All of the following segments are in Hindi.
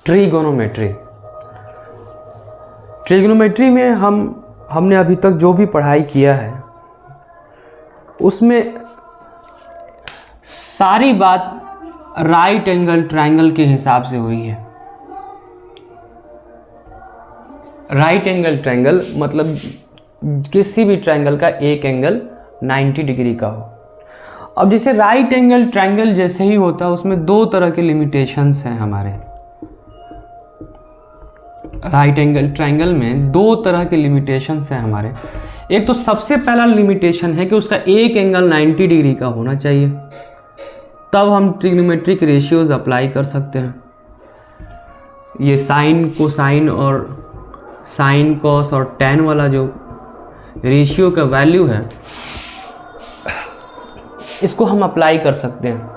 ट्रिगोनोमेट्री। ट्रिगोनोमेट्री में हमने अभी तक जो भी पढ़ाई किया है उसमें सारी बात राइट एंगल ट्रायंगल के हिसाब से हुई है। राइट एंगल ट्रायंगल मतलब किसी भी ट्रायंगल का एक एंगल 90 डिग्री का हो। अब जैसे राइट एंगल ट्रायंगल जैसे ही होता है उसमें दो तरह के लिमिटेशंस हैं हमारे। राइट एंगल ट्रायंगल में दो तरह के लिमिटेशंस हैं हमारे। एक तो सबसे पहला लिमिटेशन है कि उसका एक एंगल 90 डिग्री का होना चाहिए, तब हम ट्रिग्नोमेट्रिक रेशियोज अप्लाई कर सकते हैं। ये साइन कोसाइन और साइन कॉस और टैन वाला जो रेशियो का वैल्यू है इसको हम अप्लाई कर सकते हैं।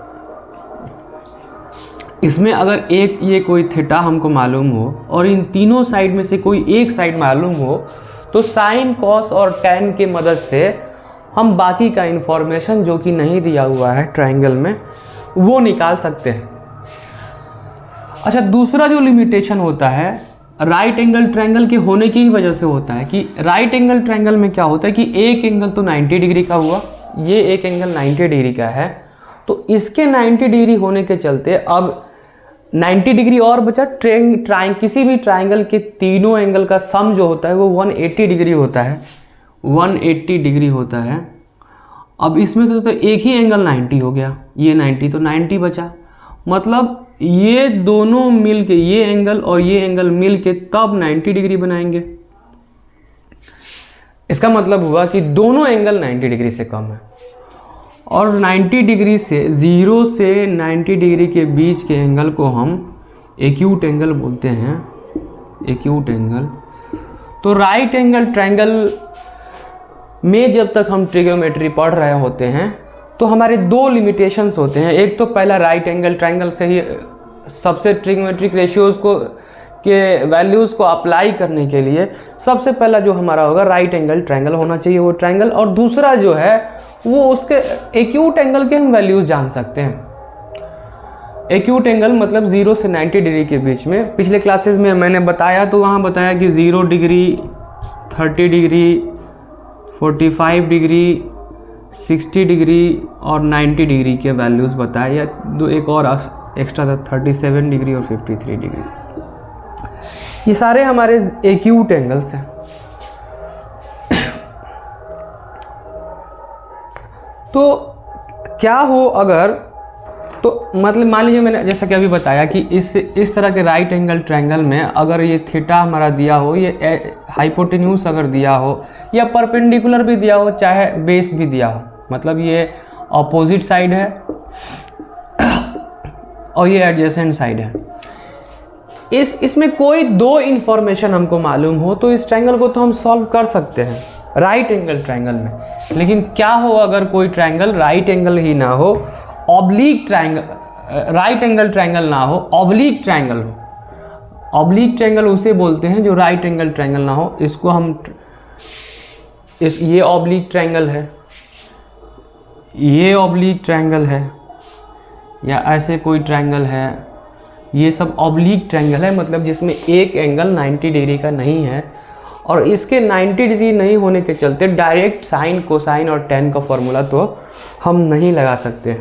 इसमें अगर एक ये कोई थीटा हमको मालूम हो और इन तीनों साइड में से कोई एक साइड मालूम हो तो साइन कॉस और टैन की मदद से हम बाकी का इंफॉर्मेशन जो कि नहीं दिया हुआ है ट्रायंगल में वो निकाल सकते हैं। अच्छा, दूसरा जो लिमिटेशन होता है राइट एंगल ट्रायंगल के होने की ही वजह से होता है कि राइट एंगल ट्रायंगल में क्या होता है कि एक एंगल तो 90 डिग्री का हुआ, ये एक एंगल 90 डिग्री का है, तो इसके 90 डिग्री होने के चलते अब 90 डिग्री और बचा। किसी भी ट्रायंगल के तीनों एंगल का सम जो होता है वो 180 डिग्री होता है, 180 डिग्री होता है। अब इसमें से तो एक ही एंगल 90 हो गया, ये 90 तो 90 बचा, मतलब ये दोनों मिल के ये एंगल और ये एंगल मिल के तब 90 डिग्री बनाएंगे। इसका मतलब हुआ कि दोनों एंगल 90 डिग्री से कम है और 90 डिग्री से 0 से 90 डिग्री के बीच के एंगल को हम एक्यूट एंगल बोलते हैं, एक्यूट एंगल। तो राइट एंगल ट्रायंगल में जब तक हम ट्रिग्नोमेट्री पढ़ रहे होते हैं तो हमारे दो लिमिटेशंस होते हैं। एक तो पहला राइट एंगल ट्रायंगल से ही सबसे ट्रिग्नोमेट्रिक रेशियोज़ को के वैल्यूज़ को अप्लाई करने के लिए सबसे पहला जो हमारा होगा राइट एंगल ट्रायंगल होना चाहिए वो ट्रायंगल, और दूसरा जो है वो उसके एक्यूट एंगल के हम वैल्यूज़ जान सकते हैं। एक्यूट एंगल मतलब 0 से 90 डिग्री के बीच में। पिछले क्लासेस में मैंने बताया तो वहाँ बताया कि 0 डिग्री, 30 डिग्री, 45 डिग्री, 60 डिग्री और 90 डिग्री के वैल्यूज़ बताए, या दो एक और एक्स्ट्रा था 37 डिग्री और 53 डिग्री। ये सारे हमारे एक्यूट एंगल्स हैं। तो क्या हो अगर, तो मतलब मान लीजिए मैंने जैसा कि अभी बताया कि इस तरह के राइट एंगल ट्रायंगल में अगर ये थीटा हमारा दिया हो, ये हाइपोटेन्यूज अगर दिया हो या परपेंडिकुलर भी दिया हो, चाहे बेस भी दिया हो, मतलब ये अपोजिट साइड है और ये एडजेसेंट साइड है, इसमें कोई दो इन्फॉर्मेशन हमको मालूम हो तो इस ट्रायंगल को तो हम सॉल्व कर सकते हैं राइट एंगल ट्रायंगल में। लेकिन क्या हो अगर कोई ट्रायंगल राइट एंगल ही ना हो, oblique triangle, right angle triangle ना हो, ऑब्लिक ट्रायंगल हो। ऑब्लिक ट्रायंगल उसे बोलते हैं जो राइट एंगल ट्रायंगल ना हो। इसको हम ये ऑब्लिक ट्रायंगल है, ये ऑब्लिक ट्रायंगल है, या ऐसे कोई ट्रायंगल है, ये सब ऑब्लिक ट्रायंगल है, मतलब जिसमें एक एंगल 90 डिग्री का नहीं है और इसके 90 डिग्री नहीं होने के चलते डायरेक्ट साइन कोसाइन और टैन का फॉर्मूला तो हम नहीं लगा सकते।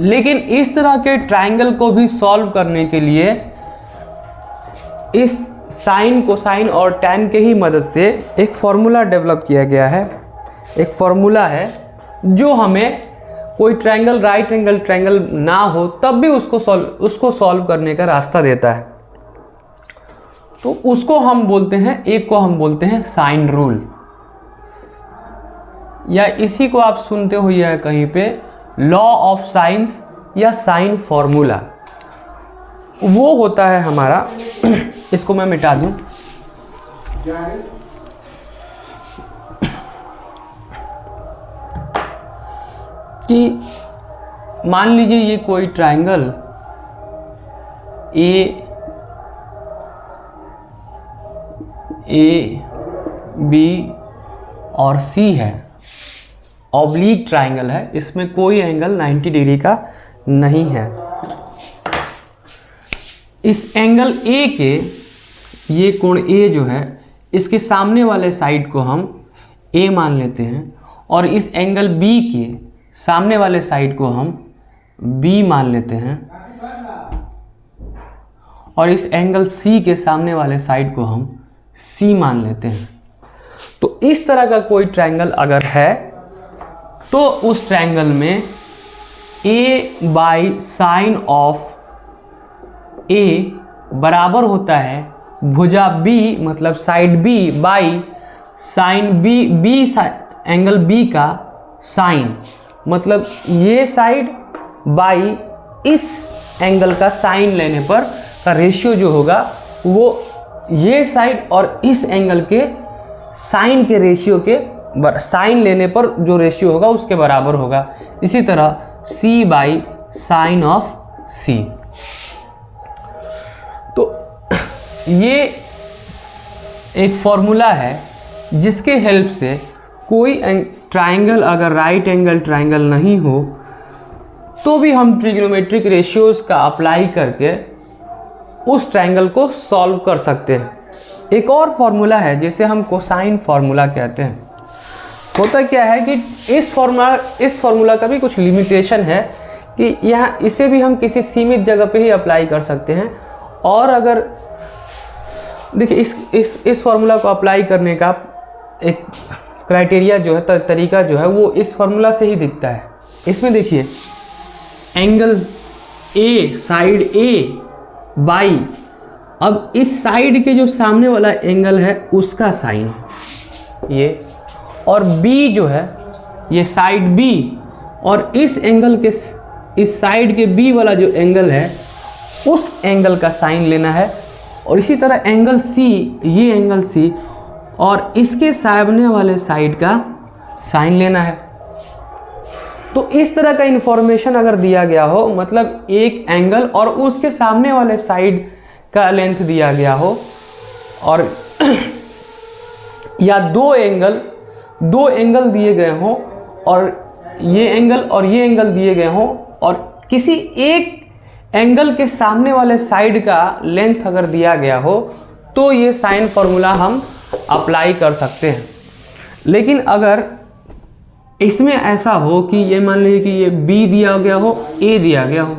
लेकिन इस तरह के ट्रायंगल को भी सॉल्व करने के लिए इस साइन कोसाइन और टैन के ही मदद से एक फॉर्मूला डेवलप किया गया है। एक फॉर्मूला है जो हमें कोई ट्रायंगल राइट एंगल ट्रायंगल ना हो तब भी उसको सॉल्व करने का रास्ता देता है। तो उसको हम बोलते हैं, एक को हम बोलते हैं साइन रूल, या इसी को आप सुनते हुए कहीं पे लॉ ऑफ साइंस या साइन फॉर्मूला, वो होता है हमारा। इसको मैं मिटा दूं, कि मान लीजिए ये कोई ट्रायंगल ए बी और सी है, ऑब्लिक ट्रायंगल है, इसमें कोई एंगल 90 डिग्री का नहीं है। इस एंगल ए के, ये कोण ए जो है, इसके सामने वाले साइड को हम ए मान लेते हैं और इस एंगल बी के सामने वाले साइड को हम बी मान लेते हैं और इस एंगल सी के सामने वाले साइड को हम सी मान लेते हैं। तो इस तरह का कोई ट्रायंगल अगर है तो उस ट्रायंगल में a by sine of a बराबर होता है भुजा b मतलब side b by sine b angle b का साइन, मतलब ये साइड बाई इस एंगल का साइन लेने पर का रेशियो जो होगा वो ये साइड और इस एंगल के साइन के रेशियो के साइन लेने पर जो रेशियो होगा उसके बराबर होगा। इसी तरह c by sine of c। तो ये एक फॉर्मूला है जिसके हेल्प से कोई ट्रायंगल अगर राइट एंगल ट्रायंगल नहीं हो तो भी हम ट्रिग्नोमेट्रिक रेशियोज का अप्लाई करके उस ट्रायंगल को सॉल्व कर सकते हैं। एक और फॉर्मूला है जिसे हम कोसाइन फार्मूला कहते हैं। होता क्या है कि इस फार्मूला का भी कुछ लिमिटेशन है कि यहाँ इसे भी हम किसी सीमित जगह पे ही अप्लाई कर सकते हैं। और अगर देखिए इस फार्मूला को अप्लाई करने का एक क्राइटेरिया जो है, तरीका जो है वो इस फार्मूला से ही दिखता है। इसमें देखिए angle A side A by, अब इस साइड के जो सामने वाला एंगल है उसका साइन ये, और बी जो है ये साइड बी और इस एंगल के इस साइड के बी वाला जो एंगल है उस एंगल का साइन लेना है। और इसी तरह एंगल सी, ये एंगल सी और इसके सामने वाले साइड का साइन लेना है। तो इस तरह का इंफॉर्मेशन अगर दिया गया हो, मतलब एक एंगल और उसके सामने वाले साइड का लेंथ दिया गया हो, और या दो एंगल दिए गए हों और ये एंगल दिए गए हों और किसी एक एंगल के सामने वाले साइड का लेंथ अगर दिया गया हो तो ये साइन फार्मूला हम अप्लाई कर सकते हैं। लेकिन अगर इसमें ऐसा हो कि ये मान लीजिए कि ये B दिया गया हो, A दिया गया हो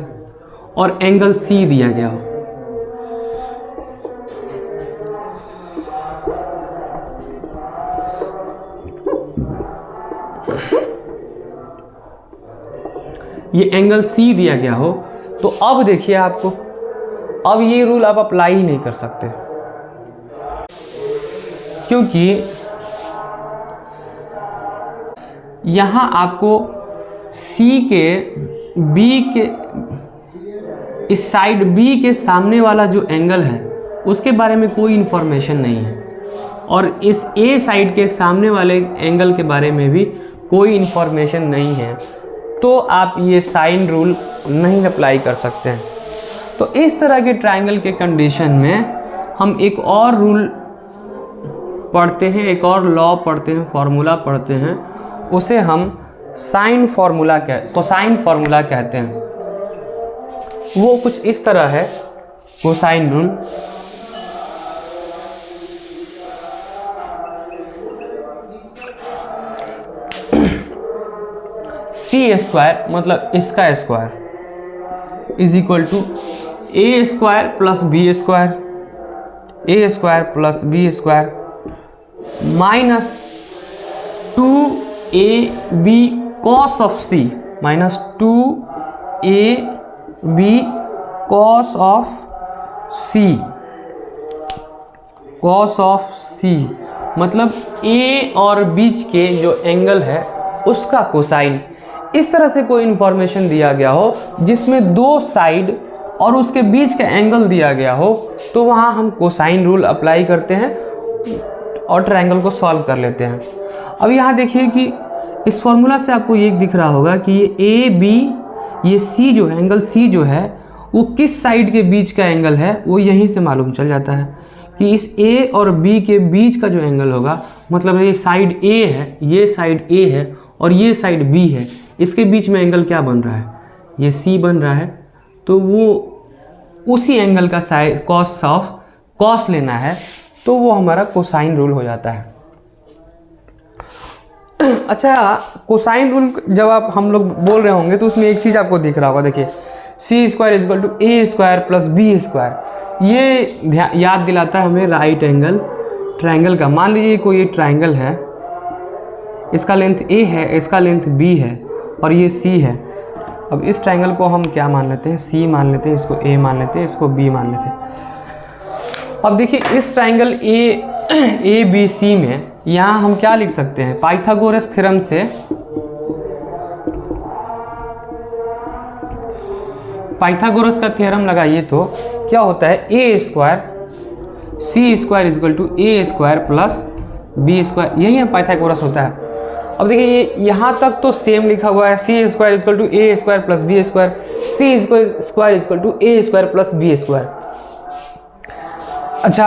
और एंगल C दिया गया हो, ये एंगल C दिया गया हो, तो अब देखिए आपको अब ये रूल आप अप्लाई ही नहीं कर सकते, क्योंकि यहाँ आपको C के B के इस साइड B के सामने वाला जो एंगल है उसके बारे में कोई इन्फॉर्मेशन नहीं है और इस A साइड के सामने वाले एंगल के बारे में भी कोई इन्फॉर्मेशन नहीं है, तो आप ये साइन रूल नहीं अप्लाई कर सकते हैं। तो इस तरह के ट्रायंगल के कंडीशन में हम एक और रूल पढ़ते हैं, एक और लॉ पढ़ते हैं, फार्मूला पढ़ते हैं, उसे हम कोसाइन फार्मूला कहते हैं। वो कुछ इस तरह है, कोसाइन रूल। सी स्क्वायर मतलब इसका square is equal to a square plus b square, a square plus b square minus 2ab cos of c minus 2ab cos of c मतलब ए और बीच के जो एंगल है उसका कोसाइन। इस तरह से कोई इन्फॉर्मेशन दिया गया हो जिसमें दो साइड और उसके बीच का एंगल दिया गया हो, तो वहाँ हम कोसाइन रूल अप्लाई करते हैं और ट्रायंगल को सॉल्व कर लेते हैं। अब यहाँ देखिए कि इस फॉर्मूला से आपको ये दिख रहा होगा कि ये ए बी, ये सी जो है, एंगल सी जो है वो किस साइड के बीच का एंगल है वो यहीं से मालूम चल जाता है कि इस ए और बी के बीच का जो एंगल होगा, मतलब ये साइड ए है, ये साइड ए है और ये साइड बी है, इसके बीच में एंगल क्या बन रहा है, ये सी बन रहा है। तो वो उसी एंगल का साइड कॉस ऑफ कॉस लेना है, तो वो हमारा कोसाइन रूल हो जाता है। अच्छा, कोसाइन रूल जब आप हम लोग बोल रहे होंगे तो उसमें एक चीज़ आपको दिख रहा होगा, देखिए c square is equal to a square plus b square. ये याद दिलाता है हमें राइट एंगल ट्रायंगल का। मान लीजिए कोई ये ट्रायंगल है, इसका लेंथ ए है, इसका लेंथ बी है और ये सी है। अब इस ट्रायंगल को हम क्या मान लेते हैं, सी मान लेते हैं, इसको ए मान लेते हैं, इसको बी मान लेते हैं। अब देखिए इस ट्रायंगल ए बी सी में यहाँ हम क्या लिख सकते हैं, पाइथागोरस थ्योरम से पाइथागोरस का थ्योरम लगाइए तो क्या होता है, a square c square is equal to a square plus b square, यही है पाइथागोरस होता है। अब देखिए ये यहाँ तक तो सेम लिखा हुआ है, c square is equal to a square plus b square, c square is equal to a square plus b square. अच्छा,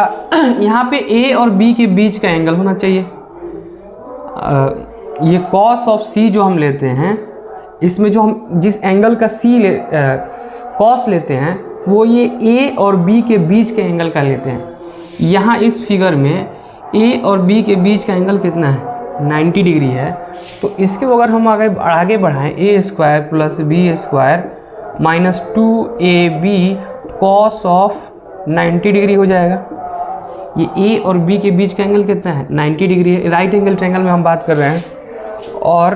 यहाँ पे ए और बी के बीच का एंगल होना चाहिए। ये कॉस ऑफ सी जो हम लेते हैं, इसमें जो हम जिस एंगल का कॉस लेते हैं वो ये ए और बी के बीच के एंगल का लेते हैं। यहाँ इस फिगर में ए और बी के बीच का एंगल कितना है, 90 डिग्री है। तो इसके अगर हम आगे बढ़ाएं, a square plus b square minus 2ab cos of 90 degree हो जाएगा। ये ए और बी के बीच का एंगल कितना है, 90 डिग्री है। राइट एंगल ट्रायंगल में हम बात कर रहे हैं। और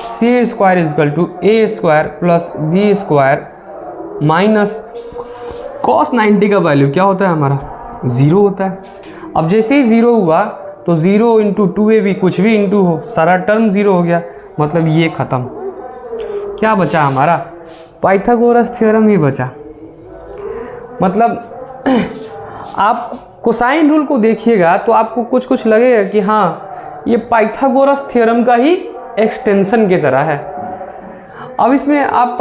c square is equal to a square plus b square minus cos 90 का वैल्यू क्या होता है हमारा, 0 होता है। अब जैसे ही 0 हुआ तो 0 इंटू 2ab कुछ भी इंटू हो, सारा टर्म 0 हो गया, मतलब ये ख़त्म। क्या बचा हमारा, पाइथागोरस थ्योरम ही बचा। मतलब आप कोसाइन रूल को देखिएगा तो आपको कुछ कुछ लगेगा कि हाँ ये पाइथागोरस थ्योरम का ही एक्सटेंशन की तरह है। अब इसमें आप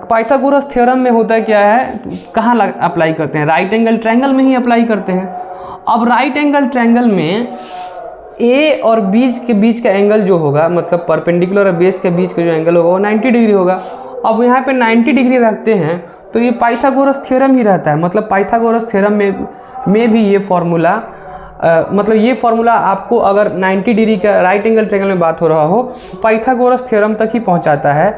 पाइथागोरस थ्योरम में होता क्या है, कहाँ अप्लाई करते हैं, राइट एंगल ट्रायंगल में ही अप्लाई करते हैं। अब राइट एंगल ट्रायंगल में ए और बीच के बीच का एंगल जो होगा, मतलब परपेंडिकुलर और बेस के बीच का जो एंगल होगा वो 90 डिग्री होगा। अब यहाँ पे 90 डिग्री रखते हैं तो ये पाइथागोरस थ्योरम ही रहता है। मतलब पाइथागोरस थ्योरम में भी ये फॉर्मूला मतलब ये फॉर्मूला आपको अगर 90 डिग्री का राइट एंगल ट्रायंगल में बात हो रहा हो तो पाइथागोरस थ्योरम तक ही पहुंचाता है।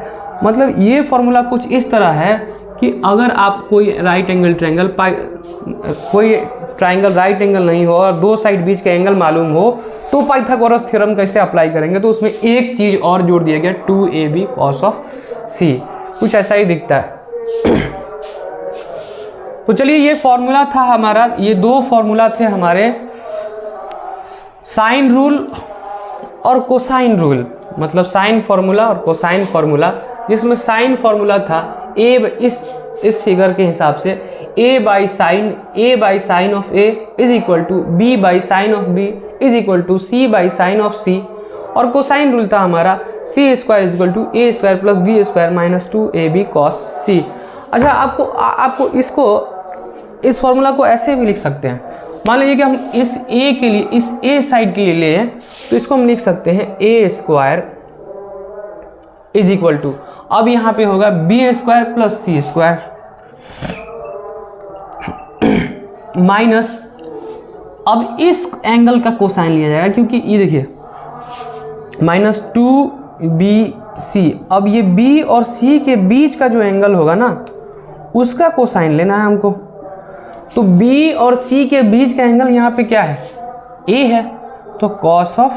मतलब ये फॉर्मूला कुछ इस तरह है कि अगर आप कोई राइट एंगल ट्रायंगल कोई ट्रायंगल राइट एंगल नहीं हो और दो साइड बीच का एंगल मालूम हो तो पाइथागोरस थ्योरम कैसे अप्लाई करेंगे, तो उसमें एक चीज़ और जोड़ दिया गया, 2ab cos ऑफ c, कुछ ऐसा ही दिखता है। तो चलिए ये फॉर्मूला था हमारा, ये दो फॉर्मूला थे हमारे, साइन रूल और कोसाइन रूल, मतलब साइन फार्मूला और कोसाइन फार्मूला। जिसमें साइन फार्मूला था ए इस फिगर के हिसाब से a by sine of a is equal to b by sine of b is equal to c by sine of c। और कोसाइन रूल था हमारा c square is equal to a square plus b square minus 2ab cos c। अच्छा, आपको इस फॉर्मूला को ऐसे भी लिख सकते हैं। मान लीजिए कि हम इस a के लिए, इस a साइड के लिए लें तो इसको हम लिख सकते हैं a square is equal to, अब यहाँ पे होगा b square plus c square minus, अब इस एंगल का कोसाइन लिया जाएगा क्योंकि ये देखिए माइनस 2bc। अब ये b और c के बीच का जो एंगल होगा ना उसका कोसाइन लेना है हमको। तो b और c के बीच का एंगल यहाँ पे क्या है, a है, तो cos ऑफ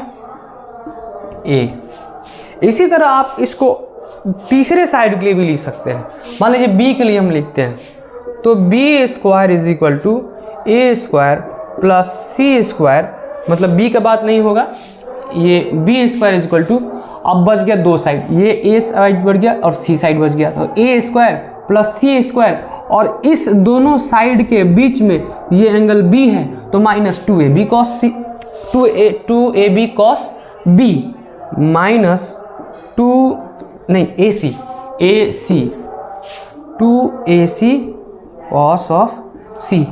a। इसी तरह आप इसको तीसरे साइड के लिए भी लिख सकते हैं। मान लीजिए b के लिए हम लिखते हैं तो b square is equal to a square plus c square, मतलब b का बात नहीं होगा, ये b square is equal to, अब बच गया दो साइड, ये a साइड बढ़ गया और c साइड बच गया, तो a square plus c square, और इस दोनों साइड के बीच में ये एंगल b है तो minus 2ab cos c, 2ab cos b minus ac 2ac cos of c।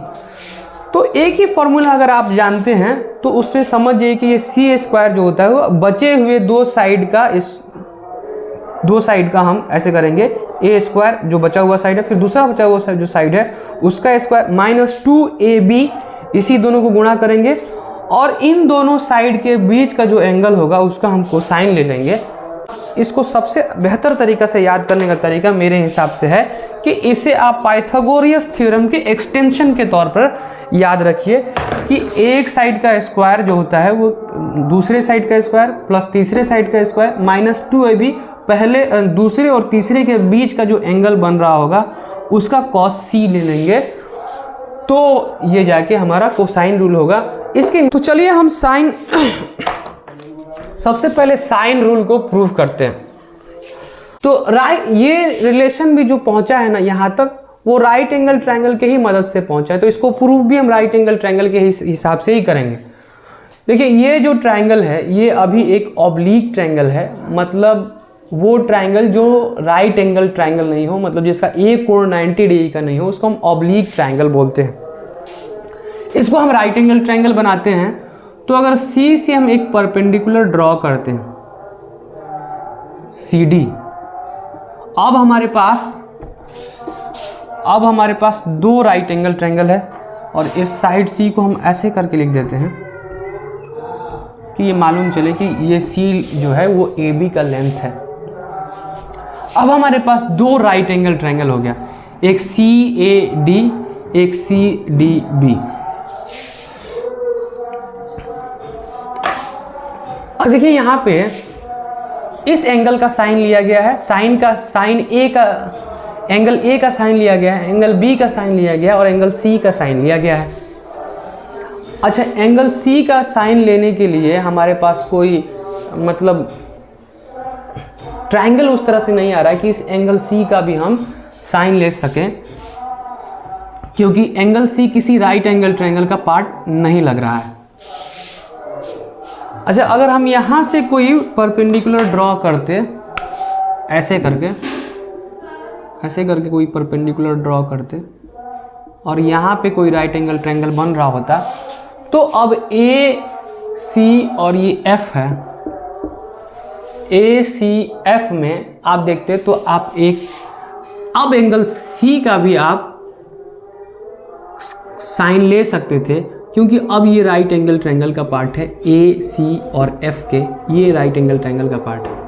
तो एक ही फॉर्मूला अगर आप जानते हैं तो उससे समझ जाइए कि ये c स्क्वायर जो होता है वो बचे हुए दो साइड का हम ऐसे करेंगे, a स्क्वायर जो बचा हुआ साइड है, फिर दूसरा बचा हुआ जो साइड है उसका स्क्वायर माइनस 2ab, इसी दोनों को गुणा करेंगे और इन दोनों साइड के बीच का जो एंगल होगा उसका हम कोसाइन ले लेंगे। इसको सबसे बेहतर तरीका से याद करने का तरीका मेरे हिसाब से है कि इसे आप पाइथागोरस थ्योरम के एक्सटेंशन के तौर पर याद रखिए कि एक साइड का स्क्वायर जो होता है वो दूसरे साइड का स्क्वायर प्लस तीसरे साइड का स्क्वायर माइनस 2ab, पहले दूसरे और तीसरे के बीच का जो एंगल बन रहा होगा उसका कॉस c ले लेंगे, तो ये जाके हमारा कोसाइन रूल होगा इसके। तो चलिए हम साइन सबसे पहले साइन रूल को प्रूव करते हैं। तो ये रिलेशन भी जो पहुंचा है ना यहाँ तक, वो राइट एंगल ट्रायंगल के ही मदद से पहुंचा है, तो इसको प्रूव भी हम राइट एंगल ट्रायंगल के हिसाब से ही करेंगे। देखिए ये जो ट्रायंगल है ये अभी एक ऑब्लिक ट्रायंगल है, मतलब वो ट्रायंगल जो राइट एंगल ट्रायंगल नहीं हो, मतलब जिसका एक कोण 90 डिग्री का नहीं हो, उसको हम ऑब्लिक ट्रायंगल बोलते हैं। इसको हम राइट एंगल ट्रायंगल बनाते हैं तो अगर C से हम एक परपेंडिकुलर ड्रॉ करते हैं CD, अब हमारे पास दो राइट एंगल ट्रायंगल है और इस साइड C को हम ऐसे करके लिख देते हैं कि ये मालूम चले कि ये C जो है वो AB का लेंथ है। अब हमारे पास दो राइट एंगल ट्रायंगल हो गया, एक CAD एक CDB। और देखिए यहाँ पे इस एंगल का साइन लिया गया है, एंगल A का साइन लिया गया है, एंगल B का साइन लिया गया है और एंगल C का साइन लिया गया है। अच्छा, एंगल C का साइन लेने के लिए हमारे पास कोई मतलब ट्रायंगल उस तरह से नहीं आ रहा है कि इस एंगल C का भी हम साइन ले सकें, क्योंकि एंगल C किसी राइट एंगल ट्रायंगल का पार्ट नहीं लग रहा है। अच्छा, अगर हम यहाँ से कोई परपेंडिकुलर ड्रॉ करते, ऐसे करके कोई परपेंडिकुलर ड्रॉ करते और यहाँ पे कोई राइट एंगल ट्रायंगल बन रहा होता, तो अब AC और ये F है, ACF में आप देखते तो आप अब एंगल C का भी आप साइन ले सकते थे, क्योंकि अब ये राइट एंगल ट्रायंगल का पार्ट है। AC और F के ये राइट एंगल ट्रायंगल का पार्ट है।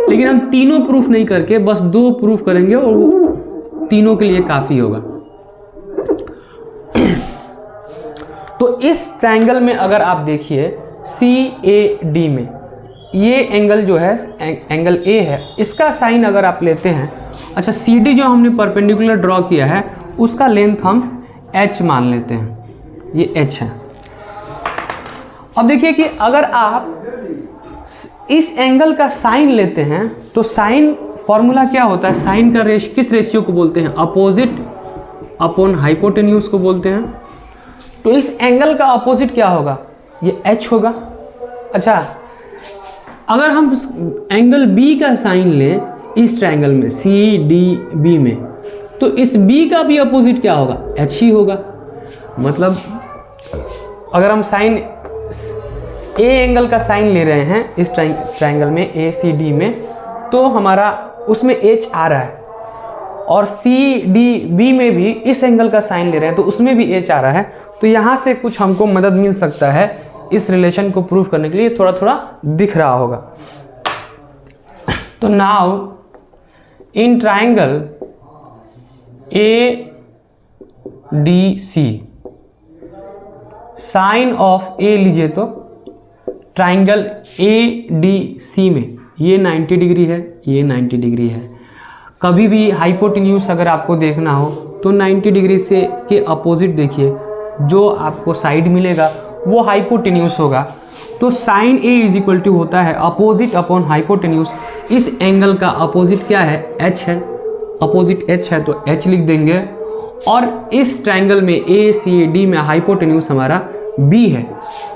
लेकिन हम तीनों प्रूफ नहीं करके बस दो प्रूफ करेंगे और वो तीनों के लिए काफ़ी होगा। तो इस ट्रायंगल में अगर आप देखिए CAD में ये एंगल जो है एंगल A है, इसका साइन अगर आप लेते हैं, अच्छा CD जो हमने परपेंडिकुलर ड्रॉ किया है उसका लेंथ हम H मान लेते हैं, ये H है। अब देखिए कि अगर आप इस एंगल का साइन लेते हैं तो साइन फॉर्मूला क्या होता है, साइन का किस रेशियो को बोलते हैं, अपोजिट अपॉन हाइपोटेन्यूज को बोलते हैं। तो इस एंगल का अपोजिट क्या होगा, ये H होगा। अच्छा, अगर हम एंगल B का साइन लें इस ट्रायंगल में CDB में, तो इस B का भी अपोजिट क्या होगा, H ही होगा। मतलब अगर हम साइन A एंगल का साइन ले रहे हैं इस ट्रायंगल में ACD में, तो हमारा उसमें H आ रहा है, और CDB में भी इस एंगल का साइन ले रहे हैं तो उसमें भी H आ रहा है। तो यहाँ से कुछ हमको मदद मिल सकता है इस रिलेशन को प्रूव करने के लिए, थोड़ा थोड़ा दिख रहा होगा। तो now in triangle ADC sine of A लीजिए, तो ट्रायंगल ADC में ये 90 डिग्री है, ये 90 डिग्री है। कभी भी हाइपोटेन्यूज अगर आपको देखना हो तो 90 डिग्री से के अपोजिट देखिए, जो आपको साइड मिलेगा वो हाइपोटेन्यूज होगा। तो sine A is equal to होता है अपोजिट अपॉन हाइपोटेन्यूज। इस एंगल का अपोजिट क्या है, H है, अपोजिट H है तो H लिख देंगे, और इस ट्रायंगल में ACD में हाइपोटेन्यूज हमारा B है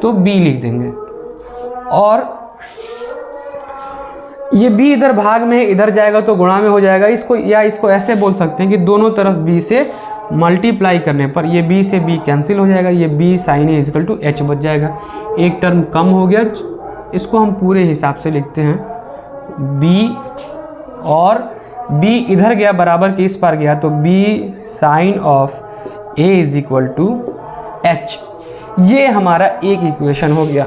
तो B लिख देंगे। और ये B इधर भाग में है, इधर जाएगा तो गुणा में हो जाएगा। इसको ऐसे बोल सकते हैं कि दोनों तरफ B से मल्टीप्लाई करने पर ये B से B कैंसिल हो जाएगा, ये B sine A equal to H बच जाएगा। एक टर्म कम हो गया, इसको हम पूरे हिसाब से लिखते हैं B और b इधर गया बराबर के इस पार गया, तो b sine of a is equal to h। ये हमारा एक इक्वेशन हो गया,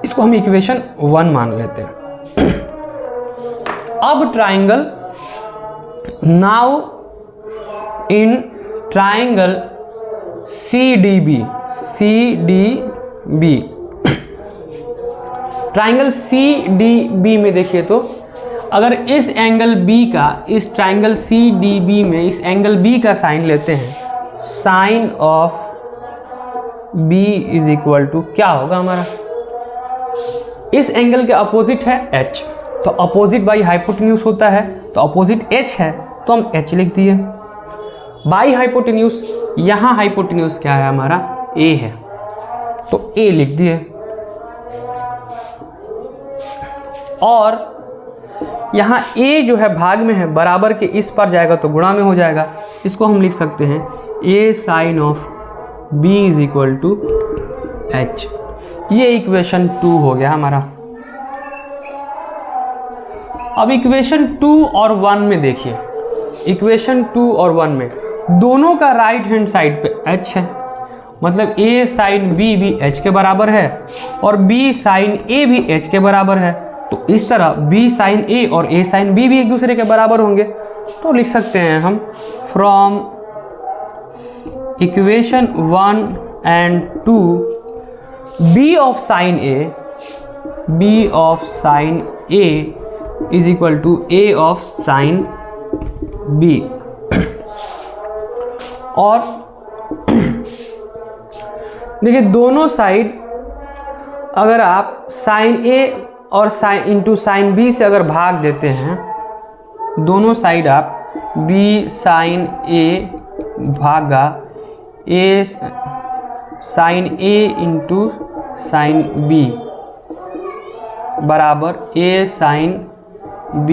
इसको हम इक्वेशन 1 मान लेते हैं। अब triangle, now in triangle CDB, triangle CDB में देखिए तो अगर इस एंगल B का, इस ट्राइंगल CDB में इस एंगल B का साइन लेते हैं, sine of B is equal to क्या होगा हमारा, इस एंगल के अपोजिट है H, तो अपोजिट बाई हाइपोटेन्यूज होता है, तो अपोजिट H है तो हम H लिख दिए। बाई हाइपोटेन्यूज, यहाँ हाइपोटेन्यूज क्या है हमारा, A है, तो A लिख दिए। और यहाँ A जो है भाग में है, बराबर के इस पर जाएगा तो गुणा में हो जाएगा, इसको हम लिख सकते हैं A sine of B is equal to H। ये इक्वेशन 2 हो गया हमारा। अब इक्वेशन 2 और 1 में देखिए, इक्वेशन 2 और 1 में दोनों का राइट हैंड साइड पे H है, मतलब A साइन B भी H के बराबर है और B साइन A भी H के बराबर है, तो इस तरह B साइन A और A साइन B भी एक दूसरे के बराबर होंगे, तो लिख सकते हैं हम from equation 1 and 2 B of sine A is equal to A of sine B। और देखिए दोनों साइड अगर आप साइन A और साइन इंटू साइन B से अगर भाग देते हैं, दोनों साइड आप B साइन A भागा A sine A into sine B बराबर A साइन B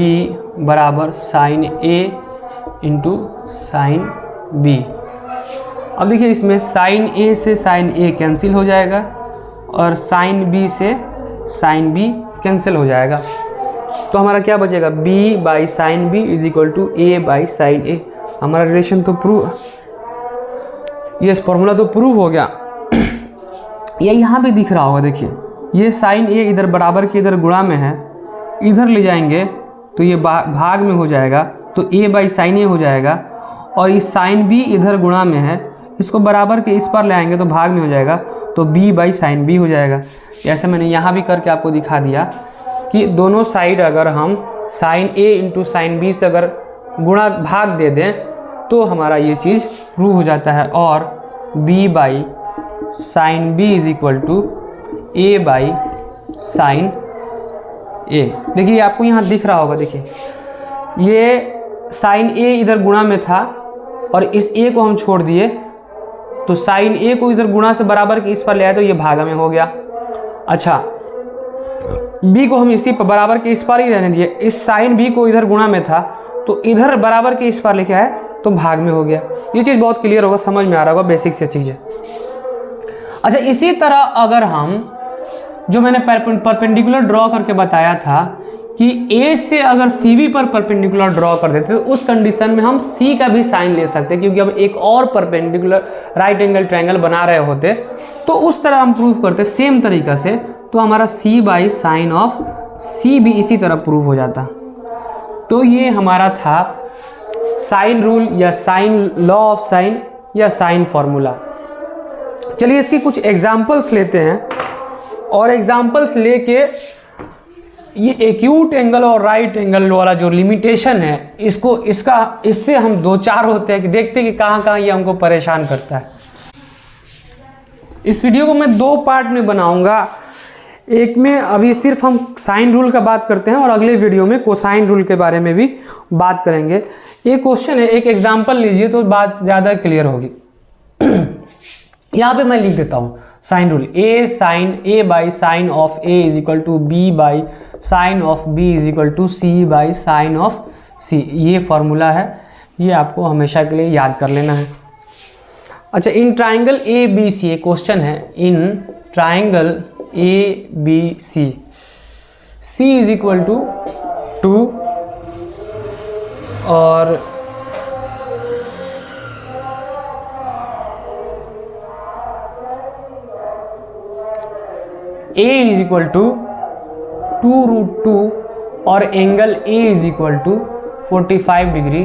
बराबर sine A into sine B। अब देखिए इसमें साइन A से साइन A कैंसिल हो जाएगा और साइन B से साइन B कैंसिल हो जाएगा, तो हमारा क्या बचेगा, B by sine B is equal to A by sine A। हमारा रिलेशन तो प्रूव, ये फॉर्मूला तो प्रूव हो गया। ये यहाँ भी दिख रहा होगा, देखिए ये साइन A इधर बराबर के इधर गुणा में है, इधर ले जाएंगे तो ये भाग में हो जाएगा, तो A बाई साइन A हो जाएगा, और इस साइन B इधर गुणा में है, इसको बराबर के इस पर ले आएंगे तो भाग में हो जाएगा, तो B बाई साइन B हो जाएगा। ऐसे मैंने यहाँ भी करके आपको दिखा दिया कि दोनों साइड अगर हम sine A into sine B से अगर गुणा भाग दे दें तो हमारा ये चीज़ प्रूव हो जाता है, और B by sine B is equal to A by sine A। देखिए आपको यहाँ दिख रहा होगा, देखिए ये साइन A इधर गुणा में था और इस A को हम छोड़ दिए, तो साइन A को इधर गुणा से बराबर के इस पर ले आए तो ये भागा में हो गया। अच्छा, B को हम इसी पर बराबर के इस पर ही रहने दिए, इस साइन B को इधर गुणा में था तो इधर बराबर के इस पर लेके आए तो भाग में हो गया। ये चीज़ बहुत क्लियर होगा, समझ में आ रहा होगा, बेसिक से चीज़ है। अच्छा, इसी तरह अगर हम जो मैंने परपेंडिकुलर ड्रॉ करके बताया था कि A से अगर CB पर परपेंडिकुलर ड्रॉ कर देते तो उस कंडीशन में हम C का भी साइन ले सकते हैं, क्योंकि हम एक और परपेंडिकुलर राइट एंगल ट्रायंगल बना रहे होते तो उस तरह हम प्रूव करते सेम तरीका से, तो हमारा C by sine of C भी इसी तरह प्रूव हो जाता। तो ये हमारा था साइन रूल या साइन लॉ ऑफ साइन या साइन फॉर्मूला। चलिए इसकी कुछ एग्जाम्पल्स लेते हैं, और एग्जाम्पल्स लेके ये एक्यूट एंगल और राइट एंगल वाला जो लिमिटेशन है इससे हम दो चार होते हैं कि देखते हैं कि कहाँ कहाँ ये हमको परेशान करता है। इस वीडियो को मैं 2 पार्ट में बनाऊंगा, एक में अभी सिर्फ हम साइन रूल का बात करते हैं और अगले वीडियो में कोसाइन रूल के बारे में भी बात करेंगे। एक क्वेश्चन है, एक एग्जाम्पल लीजिए तो बात ज़्यादा क्लियर होगी। यहाँ पे मैं लिख देता हूँ sine rule, A sine A by sine of A is equal to B by sine of B is equal to C by sine of C। ये फॉर्मूला है, ये आपको हमेशा के लिए याद कर लेना है। अच्छा, इन ट्राइंगल ABC क्वेश्चन है, in triangle ABC C is equal to 2 और A इज इक्वल टू 2√2 और angle A is equal to 45 degree,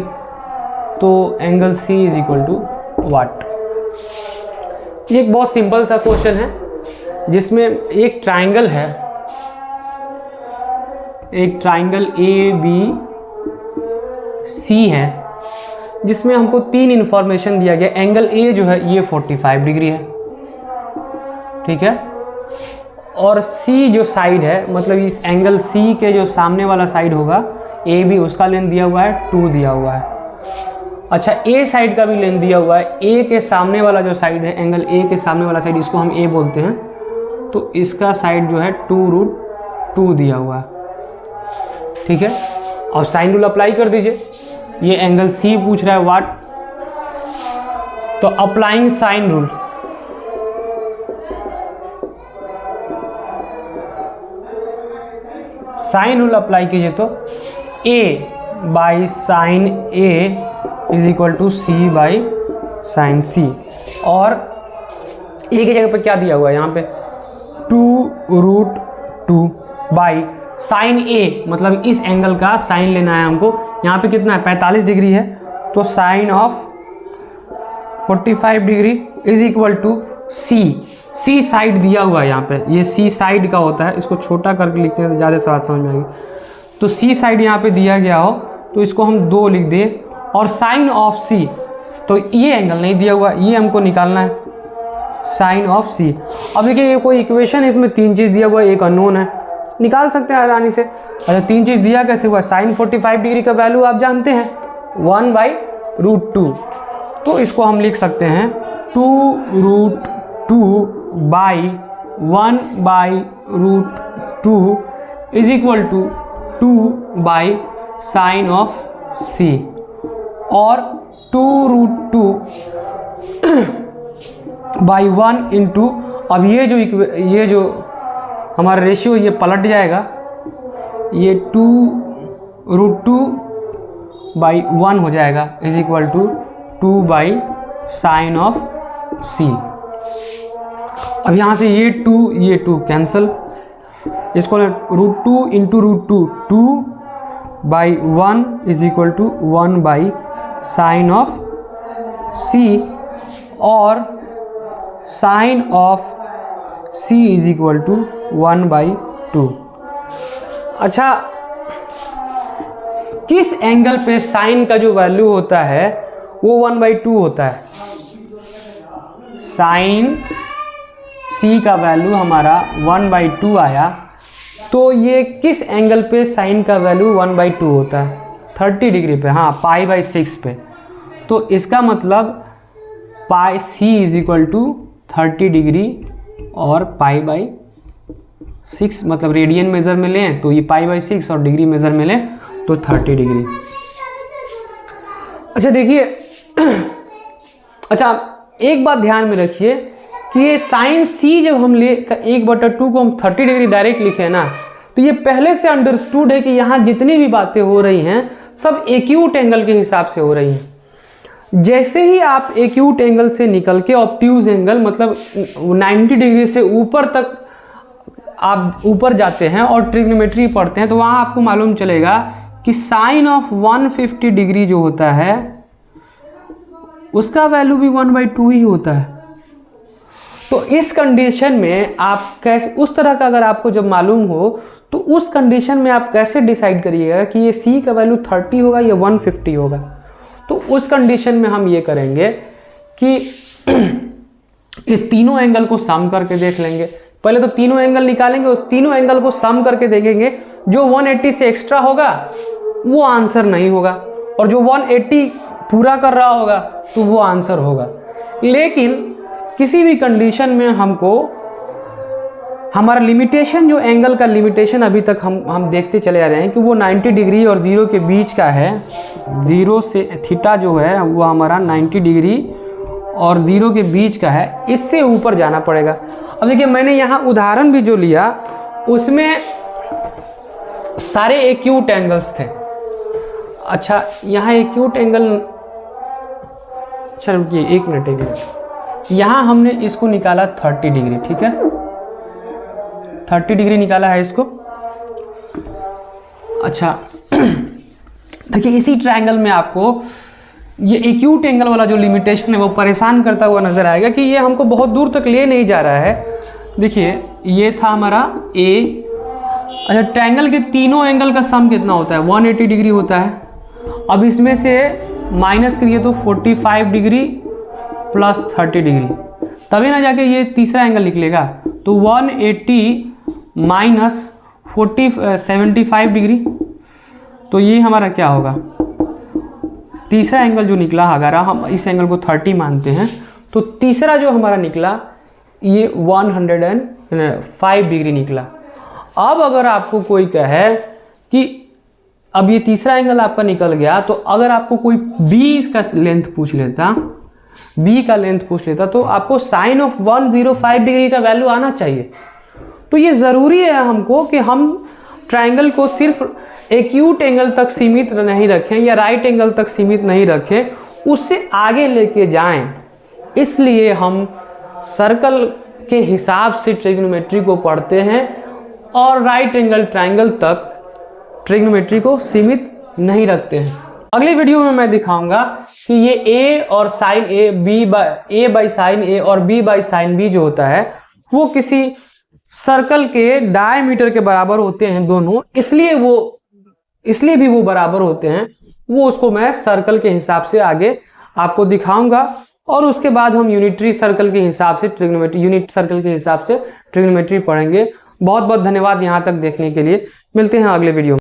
तो angle C is equal to what. ये एक बहुत सिंपल सा क्वेश्चन है जिसमें एक ट्राइंगल है, एक ट्राइंगल ABC है जिसमें हमको 3 इंफॉर्मेशन दिया गया। एंगल A जो है ये 45 डिग्री है, ठीक है, और C जो साइड है, मतलब इस एंगल C के जो सामने वाला साइड होगा AB, उसका लेंथ दिया हुआ है 2 दिया हुआ है। अच्छा, A साइड का भी लेंथ दिया हुआ है, A के सामने वाला जो साइड है, एंगल A के सामने वाला साइड, इसको हम A बोलते हैं, तो इसका साइड जो है 2√2 दिया हुआ है, ठीक है। अब साइन रूल अप्लाई कर दीजिए, ये एंगल C पूछ रहा है वाट, तो applying sine rule, sine rule apply कीजिए तो A by sine A is equal to C by sine C, और A की जगह पे क्या दिया हुआ है यहाँ पे 2√2 बाई साइन A, मतलब इस एंगल का साइन लेना है हमको। यहाँ पे कितना है 45 डिग्री है, तो sine of 45 degree is equal to C side दिया हुआ है यहाँ पे, ये C साइड का होता है, इसको छोटा करके लिखते हैं तो ज़्यादा बात समझ में आएगी। तो C साइड यहाँ पे दिया गया हो तो इसको हम 2 लिख दें, और साइन ऑफ C, तो ये एंगल नहीं दिया हुआ, ये हमको निकालना है, साइन ऑफ C। अब देखिए ये कोई इक्वेशन है, इसमें 3 चीज़ दिया हुआ है, एक अननोन है, निकाल सकते हैं आसानी से। अच्छा, 3 चीज़ दिया कैसे हुआ, साइन 45 डिग्री का वैल्यू आप जानते हैं 1/√2, तो इसको हम लिख सकते हैं 2√2 by 1/√2 is equal to 2 by sine of C, और 2√2 बाई 1 इंटू, अब ये जो हमारा रेशियो ये पलट जाएगा, ये 2√2 बाई 1 हो जाएगा is equal to 2 by sine of C। अब यहाँ से ये 2 कैंसिल, इसको √2 into √2, 2 by 1 is equal to 1 by sine of C, और sine of C is equal to 1/2। अच्छा, किस एंगल पे साइन का जो वैल्यू होता है वो 1/2 होता है? साइन C का वैल्यू हमारा 1/2 आया, तो ये किस एंगल पे साइन का वैल्यू 1/2 होता है? 30 डिग्री पे, हाँ, π/6 पे। तो इसका मतलब C is equal to 30 degree और π/6, मतलब रेडियन मेज़र में लें तो ये π/6 और डिग्री मेज़र में लें तो 30 डिग्री। अच्छा देखिए, अच्छा एक बात ध्यान में रखिए कि ये साइन C जब हम ले 1/2 को हम 30 डिग्री डायरेक्ट लिखे ना, तो ये पहले से अंडरस्टूड है कि यहाँ जितनी भी बातें हो रही हैं सब एक्यूट एंगल के हिसाब से हो रही हैं। जैसे ही आप एक्यूट एंगल से निकल के ऑब्ट्यूज एंगल, मतलब 90 डिग्री से ऊपर तक आप ऊपर जाते हैं और ट्रिग्नोमेट्री पढ़ते हैं, तो वहाँ आपको मालूम चलेगा कि साइन ऑफ 150 डिग्री जो होता है उसका वैल्यू भी 1/2 ही होता है। तो इस कंडीशन में आप कैसे, उस तरह का अगर आपको जब मालूम हो तो उस कंडीशन में आप कैसे डिसाइड करिएगा कि ये C का वैल्यू 30 होगा या 150 होगा? तो उस कंडीशन में हम ये करेंगे कि इस तीनों एंगल को सम करके देख लेंगे। पहले तो तीनों एंगल निकालेंगे, उस तीनों एंगल को सम करके देखेंगे, जो 180 से एक्स्ट्रा होगा वो आंसर नहीं होगा, और जो 180 पूरा कर रहा होगा तो वो आंसर होगा। लेकिन किसी भी कंडीशन में हमको हमारा लिमिटेशन, जो एंगल का लिमिटेशन अभी तक हम देखते चले आ रहे हैं कि वो 90 डिग्री और 0 के बीच का है। 0 से थीटा जो है वो हमारा 90 डिग्री और 0 के बीच का है, इससे ऊपर जाना पड़ेगा। अब देखिए, मैंने यहाँ उदाहरण भी जो लिया उसमें सारे एक्यूट एंगल्स थे। अच्छा यहाँ एक्यूट एंगल, चलो रुकिए एक मिनट, यहाँ हमने इसको निकाला 30 डिग्री, ठीक है 30 डिग्री निकाला है इसको। अच्छा देखिए इसी ट्रायंगल में आपको ये एक्यूट एंगल वाला जो लिमिटेशन है वो परेशान करता हुआ नजर आएगा कि ये हमको बहुत दूर तक ले नहीं जा रहा है। देखिए ये था हमारा ए। अच्छा ट्रायंगल के तीनों एंगल का सम कितना होता है, 180 डिग्री होता है। अब इसमें से माइनस करिए तो 45 डिग्री प्लस 30 डिग्री, तभी ना जाके ये तीसरा एंगल निकलेगा। तो 180 माइनस 75 डिग्री, तो ये हमारा क्या होगा, तीसरा एंगल जो निकला, अगर हम इस एंगल को 30 मानते हैं तो तीसरा जो हमारा निकला ये 105 डिग्री निकला। अब अगर आपको कोई कहे कि अब ये तीसरा एंगल आपका निकल गया, तो अगर आपको कोई बी का लेंथ पूछ लेता, बी का लेंथ पूछ लेता, तो आपको साइन ऑफ 105 डिग्री का वैल्यू आना चाहिए। तो ये ज़रूरी है हमको कि हम ट्रायंगल को सिर्फ एक्यूट एंगल तक सीमित नहीं रखें या राइट एंगल तक सीमित नहीं रखें, उससे आगे लेके जाएं। इसलिए हम सर्कल के हिसाब से ट्रिग्नोमेट्री को पढ़ते हैं और राइट एंगल ट्रायंगल तक ट्रिग्नोमेट्री को सीमित नहीं रखते हैं। अगले वीडियो में मैं दिखाऊंगा कि ये ए और sine a, a by sine a और बी बाई साइन बी जो होता है वो किसी सर्कल के डायमीटर के बराबर होते हैं दोनों, इसलिए भी वो बराबर होते हैं। वो उसको मैं सर्कल के हिसाब से आगे आपको दिखाऊंगा और उसके बाद हम यूनिटरी सर्कल के हिसाब से ट्रिग्नोमेट्री, यूनिट सर्कल के हिसाब से ट्रिग्नोमेट्री पढ़ेंगे। बहुत बहुत धन्यवाद यहाँ तक देखने के लिए। मिलते हैं अगले वीडियो में।